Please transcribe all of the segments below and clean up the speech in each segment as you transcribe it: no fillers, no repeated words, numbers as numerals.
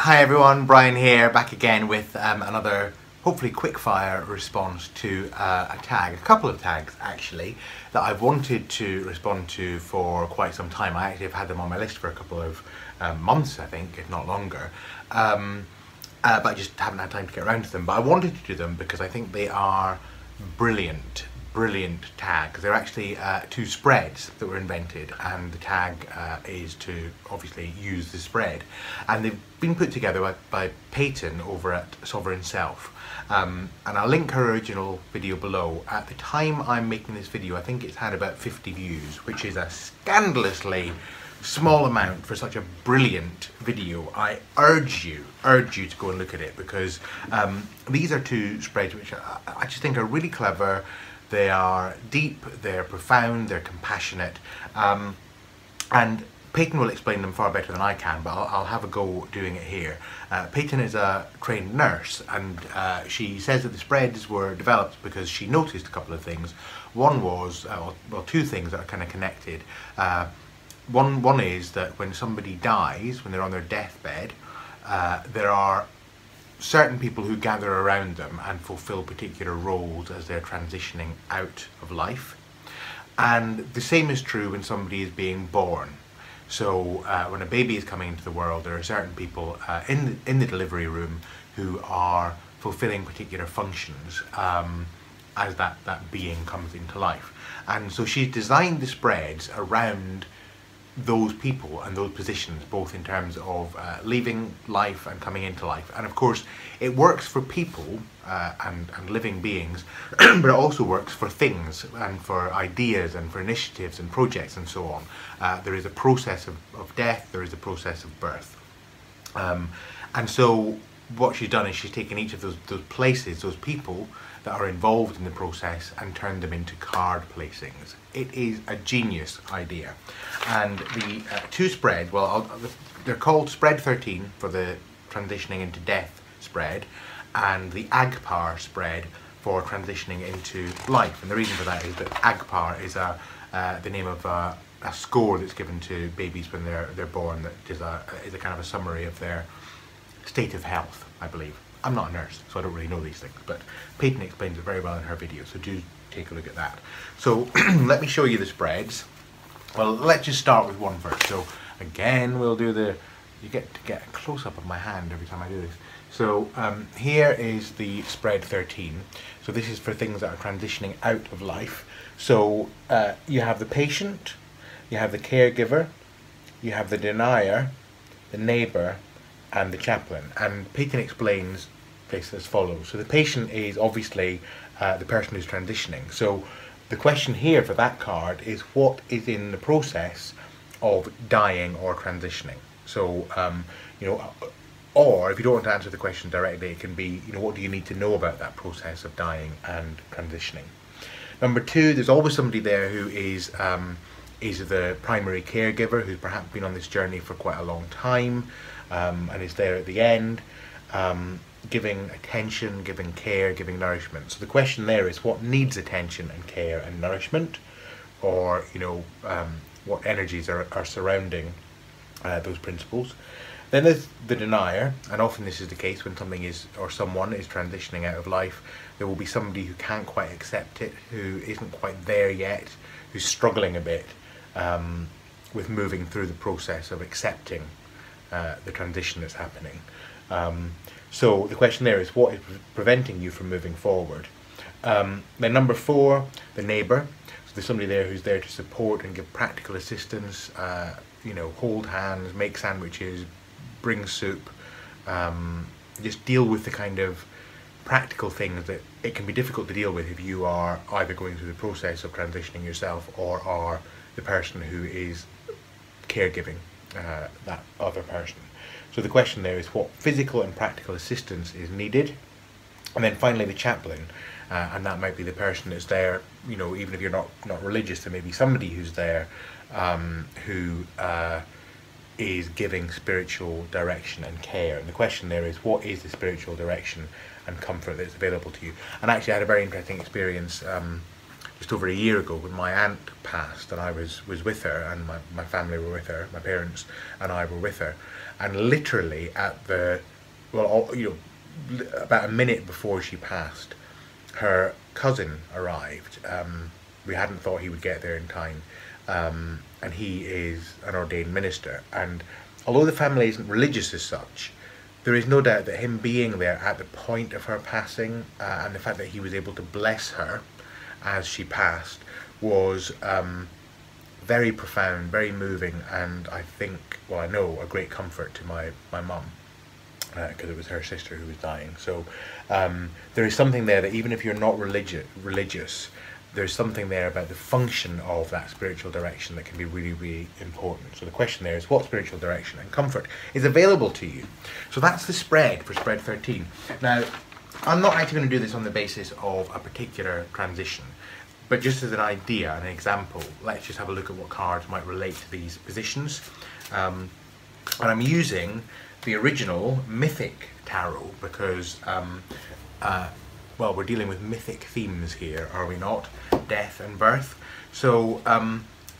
Hi everyone, Brian here, back again with another hopefully quick-fire response to a tag, a couple of tags actually, that I've wanted to respond to for quite some time. I actually have had them on my list for a couple of months, I think, if not longer, but I just haven't had time to get around to them. But I wanted to do them because I think they are brilliant tags. They're actually two spreads that were invented, and the tag is to obviously use the spread, and they've been put together by Peyton over at Sovereign Self, and I'll link her original video below. At the time I'm making this video, I think it's had about 50 views, which is a scandalously small amount for such a brilliant video. I urge you to go and look at it, because these are two spreads which I just think are really clever. They are deep, they're profound, they're compassionate, and Peyton will explain them far better than I can, but I'll have a go doing it here. Peyton is a trained nurse, and she says that the spreads were developed because she noticed a couple of things. One was, well, two things that are kind of connected. One is that when somebody dies, when they're on their deathbed, there are certain people who gather around them and fulfill particular roles as they're transitioning out of life. And the same is true when somebody is being born. So when a baby is coming into the world, there are certain people in the delivery room who are fulfilling particular functions as that being comes into life. And so she's designed the spreads around those people and those positions, both in terms of leaving life and coming into life. And of course it works for people and living beings, but it also works for things and for ideas and for initiatives and projects and so on. There is a process of death, there is a process of birth, and so what she's done is she's taken each of those places, those people that are involved in the process, and turned them into card placings. It is a genius idea. And the two spreads, well, they're called spread 13 for the transitioning into death spread, and the Agpar spread for transitioning into life. And the reason for that is that Agpar is the name of a score that's given to babies when they're born, that is a kind of a summary of their state of health, I believe. I'm not a nurse, so I don't really know these things, but Peyton explains it very well in her video, so do take a look at that. So let me show you the spreads. Well, let's just start with one first. So again, we'll do you get to get a close-up of my hand every time I do this. So here is the spread 13. So this is for things that are transitioning out of life. So you have the patient, you have the caregiver, you have the denier, the neighbour, and the chaplain. And Peyton explains this as follows. So the patient is obviously the person who's transitioning. So the question here for that card is, what is in the process of dying or transitioning? So you know, or if you don't want to answer the question directly, it can be, you know, what do you need to know about that process of dying and transitioning? Number two, there's always somebody there who is the primary caregiver, who's perhaps been on this journey for quite a long time, and is there at the end, giving attention, giving care, giving nourishment. So the question there is, what needs attention and care and nourishment, or, you know, what energies are surrounding those principles. Then there's the denier, and often this is the case when something is, or someone is transitioning out of life. There will be somebody who can't quite accept it, who isn't quite there yet, who's struggling a bit with moving through the process of accepting the transition that's happening. So the question there is, what is preventing you from moving forward? Then number four, the neighbour. So there's somebody there who's there to support and give practical assistance, you know, hold hands, make sandwiches, bring soup, just deal with the kind of practical things that it can be difficult to deal with if you are either going through the process of transitioning yourself or are the person who is caregiving that other person. So the question there is, what physical and practical assistance is needed? And then finally the chaplain, and that might be the person that's there, you know, even if you're not religious, there may be somebody who's there who is giving spiritual direction and care. And the question there is, what is the spiritual direction and comfort that's available to you? And actually I had a very interesting experience just over a year ago when my aunt passed, and I was with her, and my family were with her, my parents and I were with her, and literally at the, well, you know, about a minute before she passed, her cousin arrived. We hadn't thought he would get there in time, and he is an ordained minister, and although the family isn't religious as such, there is no doubt that him being there at the point of her passing, and the fact that he was able to bless her as she passed, was very profound, very moving, and I think, well, I know, a great comfort to my mum, because it was her sister who was dying. So there is something there that even if you're not religious, there's something there about the function of that spiritual direction that can be really, really important. So the question there is, what spiritual direction and comfort is available to you? So that's the spread for spread 13. Now, I'm not actually going to do this on the basis of a particular transition, but just as an idea, an example, let's just have a look at what cards might relate to these positions. And I'm using the original Mythic Tarot because, well, we're dealing with mythic themes here, are we not? Death and birth. So,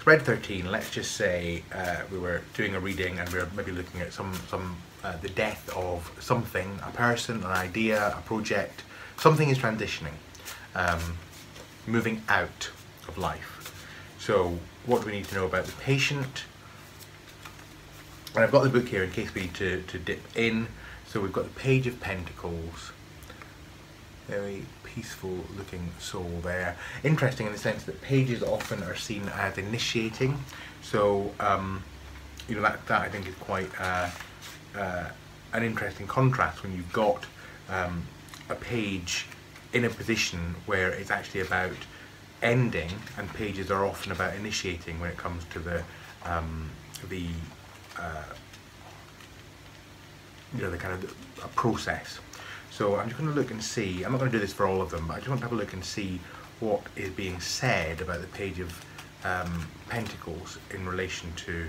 spread 13, let's just say we were doing a reading and we were maybe looking at the death of something, a person, an idea, a project. Something is transitioning, moving out of life. So, what do we need to know about the patient? And I've got the book here in case we need to dip in. So we've got the Page of Pentacles. Very peaceful looking soul there. Interesting in the sense that pages often are seen as initiating. So, you know, that I think is quite an interesting contrast when you've got a page in a position where it's actually about ending, and pages are often about initiating when it comes to the you know, the kind of a process. So I'm just going to look and see, I'm not going to do this for all of them, but I just want to have a look and see what is being said about the Page of Pentacles in relation to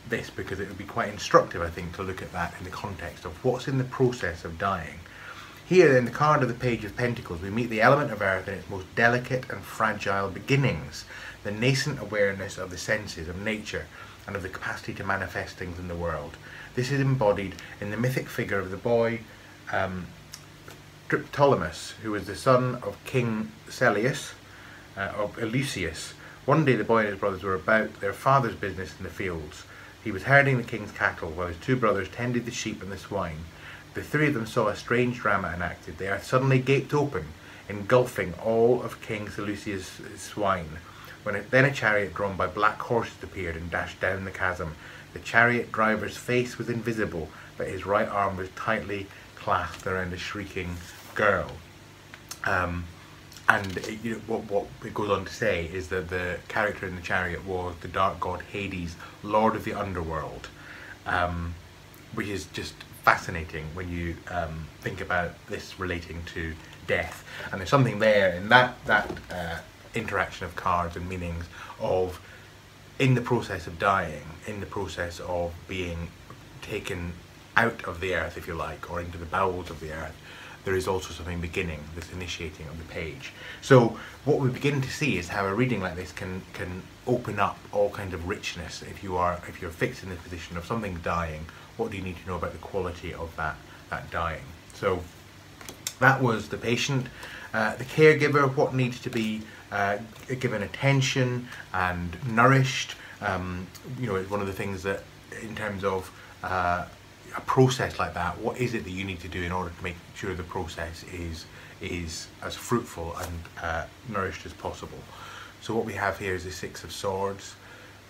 this, because it would be quite instructive, I think, to look at that in the context of what's in the process of dying. Here in the card of the Page of Pentacles, we meet the element of earth in its most delicate and fragile beginnings, the nascent awareness of the senses, of nature, and of the capacity to manifest things in the world. This is embodied in the mythic figure of the boy Ptolemy, who was the son of King Celeus of Eleusis. One day the boy and his brothers were about their father's business in the fields. He was herding the king's cattle while his two brothers tended the sheep and the swine. The three of them saw a strange drama enacted. The earth suddenly gaped open, engulfing all of King Seleucus' swine. Then a chariot drawn by black horses appeared and dashed down the chasm. The chariot driver's face was invisible, but his right arm was tightly clasped around a shrieking girl. And you know, what it goes on to say is that the character in the chariot was the dark god Hades, lord of the underworld, which is just fascinating when you think about this relating to death. And there's something there in that interaction of cards and meanings of, in the process of dying, in the process of being taken out of the earth, if you like, or into the bowels of the earth, there is also something beginning, this initiating of the page. So what we begin to see is how a reading like this can open up all kinds of richness. If you're fixed in the position of something dying, what do you need to know about the quality of that dying? So that was the patient. The caregiver, what needs to be given attention and nourished. You know, it's one of the things that, in terms of a process like that, what is it that you need to do in order to make sure the process is as fruitful and nourished as possible? So what we have here is the Six of Swords.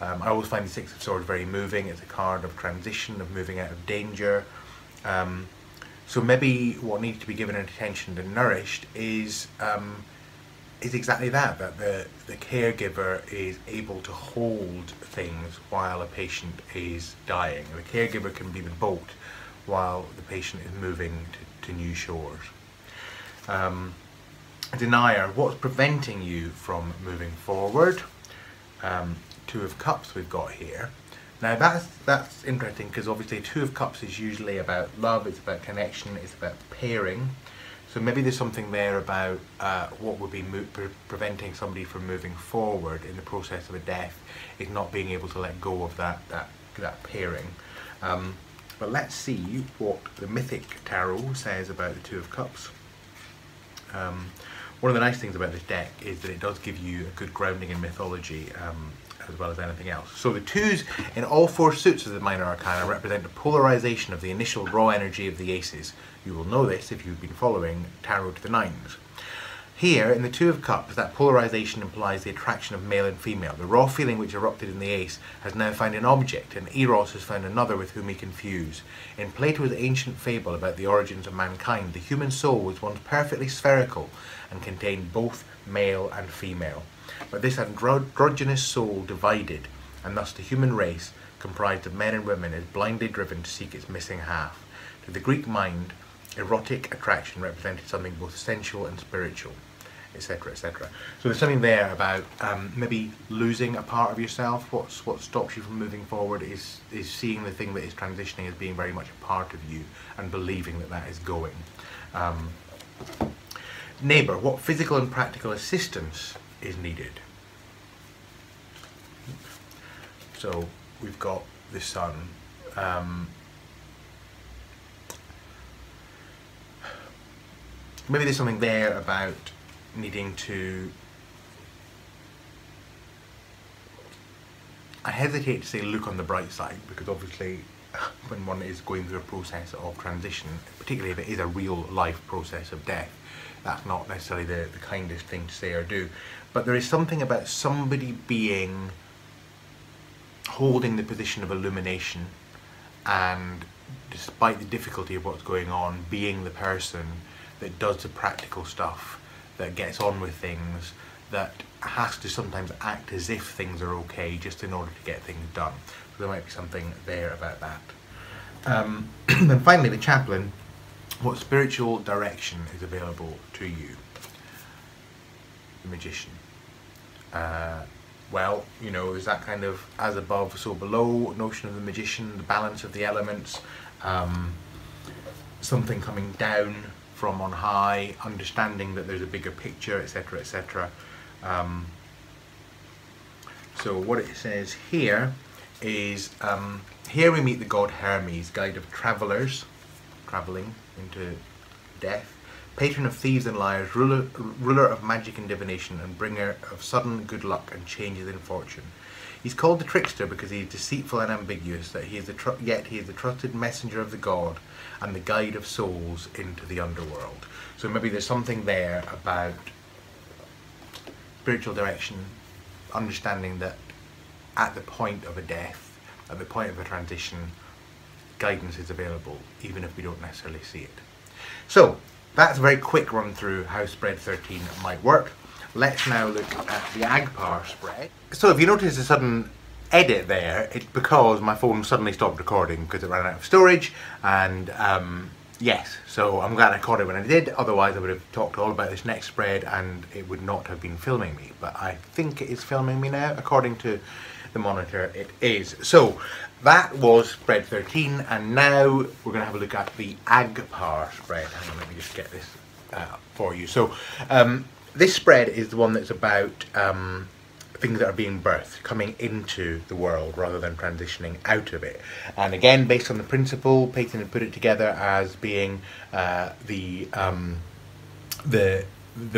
I always find the Six of Swords very moving. It's a card of transition, of moving out of danger. So maybe what needs to be given attention and nourished is exactly that the caregiver is able to hold things while a patient is dying. The caregiver can be the boat while the patient is moving to new shores. Denier, what's preventing you from moving forward? Two of Cups we've got here. Now that's interesting, because obviously Two of Cups is usually about love, it's about connection, it's about pairing. So maybe there's something there about what would be preventing somebody from moving forward in the process of a death is not being able to let go of that pairing. But let's see what the Mythic Tarot says about the Two of Cups. One of the nice things about this deck is that it does give you a good grounding in mythology, as well as anything else. So the twos in all four suits of the minor arcana represent the polarization of the initial raw energy of the aces. You will know this if you've been following tarot to the nines. Here, in the Two of Cups, that polarization implies the attraction of male and female. The raw feeling which erupted in the ace has now found an object, and Eros has found another with whom he can fuse. In Plato's ancient fable about the origins of mankind, the human soul was once perfectly spherical and contained both male and female. But this androgynous soul divided, and thus the human race, comprised of men and women, is blindly driven to seek its missing half. To the Greek mind, erotic attraction represented something both sensual and spiritual, etc., etc. So there's something there about maybe losing a part of yourself. What stops you from moving forward is seeing the thing that is transitioning as being very much a part of you and believing that that is going. Neighbour, what physical and practical assistance is needed? So we've got the sun. Maybe there's something there about needing to... I hesitate to say look on the bright side, because obviously when one is going through a process of transition, particularly if it is a real life process of death, that's not necessarily the kindest thing to say or do. But there is something about somebody being, holding the position of illumination, and despite the difficulty of what's going on, being the person that does the practical stuff, that gets on with things, that has to sometimes act as if things are okay just in order to get things done. So there might be something there about that. And finally, the chaplain. What spiritual direction is available to you? The magician. Well, you know, there's that kind of as above, so below notion of the magician, the balance of the elements, something coming down from on high, understanding that there's a bigger picture, etc., etc. So what it says here is, here we meet the god Hermes, guide of travellers, travelling into death, patron of thieves and liars, ruler of magic and divination, and bringer of sudden good luck and changes in fortune. He's called the trickster because he is deceitful and ambiguous, that he is yet he is the trusted messenger of the god and the guide of souls into the underworld. So maybe there's something there about spiritual direction, understanding that at the point of a death, at the point of a transition, guidance is available, even if we don't necessarily see it. So that's a very quick run through how spread 13 might work. Let's now look at the Agpar spread. So if you notice a sudden edit there, it's because my phone suddenly stopped recording because it ran out of storage, and yes, so I'm glad I caught it when I did, otherwise I would have talked all about this next spread and it would not have been filming me. But I think it is filming me now, according to the monitor it is. So that was spread 13, and now we're going to have a look at the Agpar spread. Hang on, let me just get this for you. So this spread is the one that's about things that are being birthed, coming into the world rather than transitioning out of it. And again, based on the principle, Peyton had put it together as being the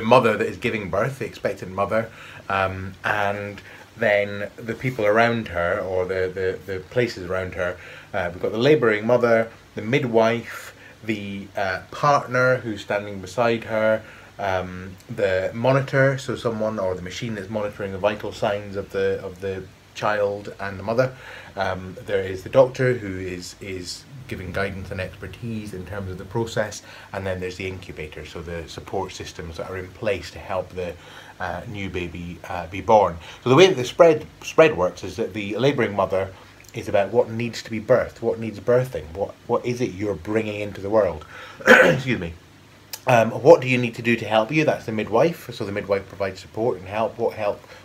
mother that is giving birth, the expectant mother, and then the people around her, or the places around her. We've got the labouring mother, the midwife, the partner who's standing beside her, the monitor, so someone, or the machine that's monitoring the vital signs of the child and the mother. There is the doctor who is giving guidance and expertise in terms of the process, and then there's the incubator, so the support systems that are in place to help the new baby be born. So the way that the spread works is that the labouring mother is about what needs to be birthed, what needs birthing, what is it you're bringing into the world. Excuse me. What do you need to do to help you? That's the midwife. So the midwife provides support and help.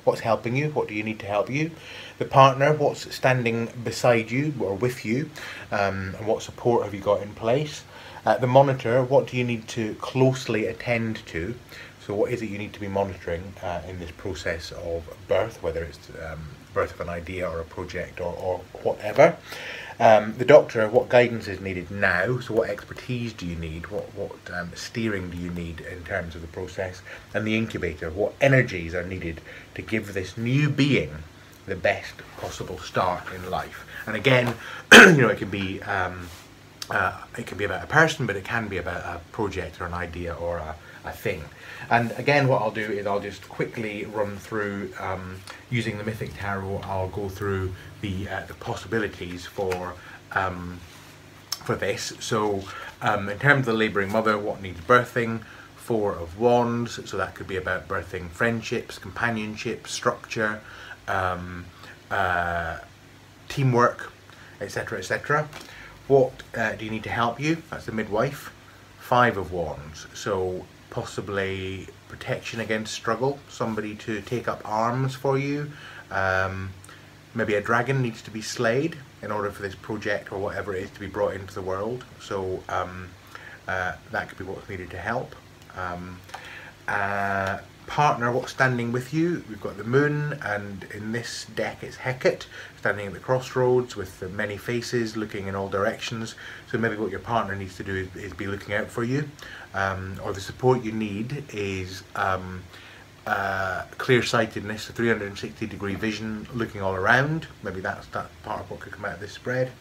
What's helping you? What do you need to help you? The partner, what's standing beside you or with you? And what support have you got in place? The monitor, what do you need to closely attend to? So what is it you need to be monitoring in this process of birth, whether it's birth of an idea or a project or whatever. The doctor, what guidance is needed now? So what expertise do you need? What steering do you need in terms of the process? And the incubator, what energies are needed to give this new being the best possible start in life? And again, it can be about a person, but it can be about a project or an idea or a thing. And again, what I'll do is I'll just quickly run through, using the Mythic Tarot, I'll go through the possibilities for this. So in terms of the labouring mother, what needs birthing? Four of Wands, so that could be about birthing friendships, companionship, structure, teamwork, etc., etc. What do you need to help you? That's the midwife. Five of Wands, so possibly protection against struggle, somebody to take up arms for you. Maybe a dragon needs to be slayed in order for this project or whatever it is to be brought into the world. So that could be what's needed to help. Partner, what's standing with you? We've got the moon, and in this deck it's Hecate, standing at the crossroads with the many faces looking in all directions. So maybe what your partner needs to do is be looking out for you, or the support you need is clear-sightedness, a 360-degree vision, looking all around. Maybe that's part of what could come out of this spread.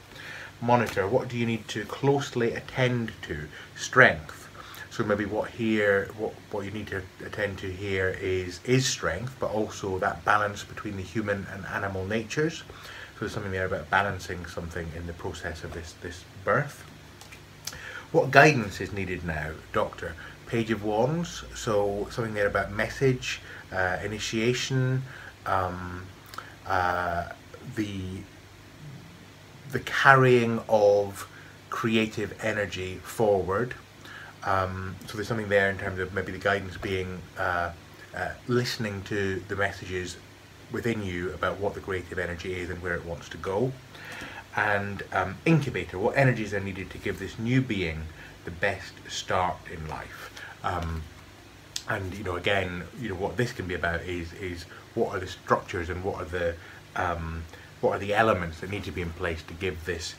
Monitor, what do you need to closely attend to? Strength. So maybe what you need to attend to here is strength, but also that balance between the human and animal natures. So there's something there about balancing something in the process of this birth. What guidance is needed now, Doctor? Page of Wands, so something there about message, initiation, the carrying of creative energy forward. So there's something there in terms of maybe the guidance being listening to the messages within you about what the creative energy is and where it wants to go. And incubator, what energies are needed to give this new being the best start in life. And again, what this can be about is what are the structures and what are the elements that need to be in place to give this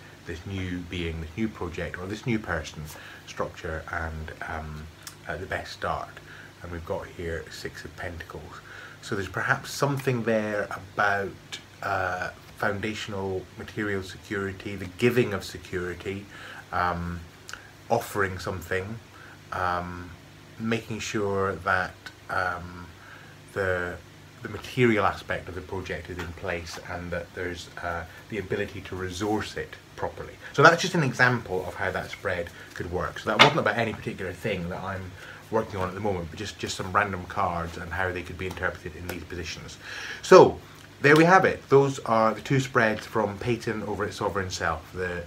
new being, this new project, or this new person structure and the best start. And we've got here Six of Pentacles. So there's perhaps something there about foundational material security, the giving of security, offering something, making sure that the material aspect of the project is in place and that there's the ability to resource it properly. So that's just an example of how that spread could work. So that wasn't about any particular thing that I'm working on at the moment, but just some random cards and how they could be interpreted in these positions. So there we have it. Those are the two spreads from Peyton over at Sovereign Self, the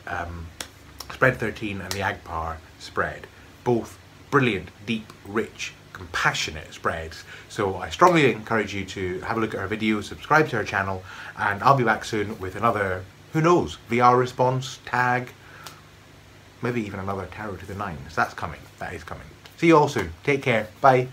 spread 13 and the Agpar spread. Both brilliant, deep, rich, compassionate spreads. So I strongly encourage you to have a look at her videos, subscribe to her channel, and I'll be back soon with another, who knows, VR response, tag, maybe even another tarot to the nines. That's coming. That is coming. See you all soon. Take care. Bye.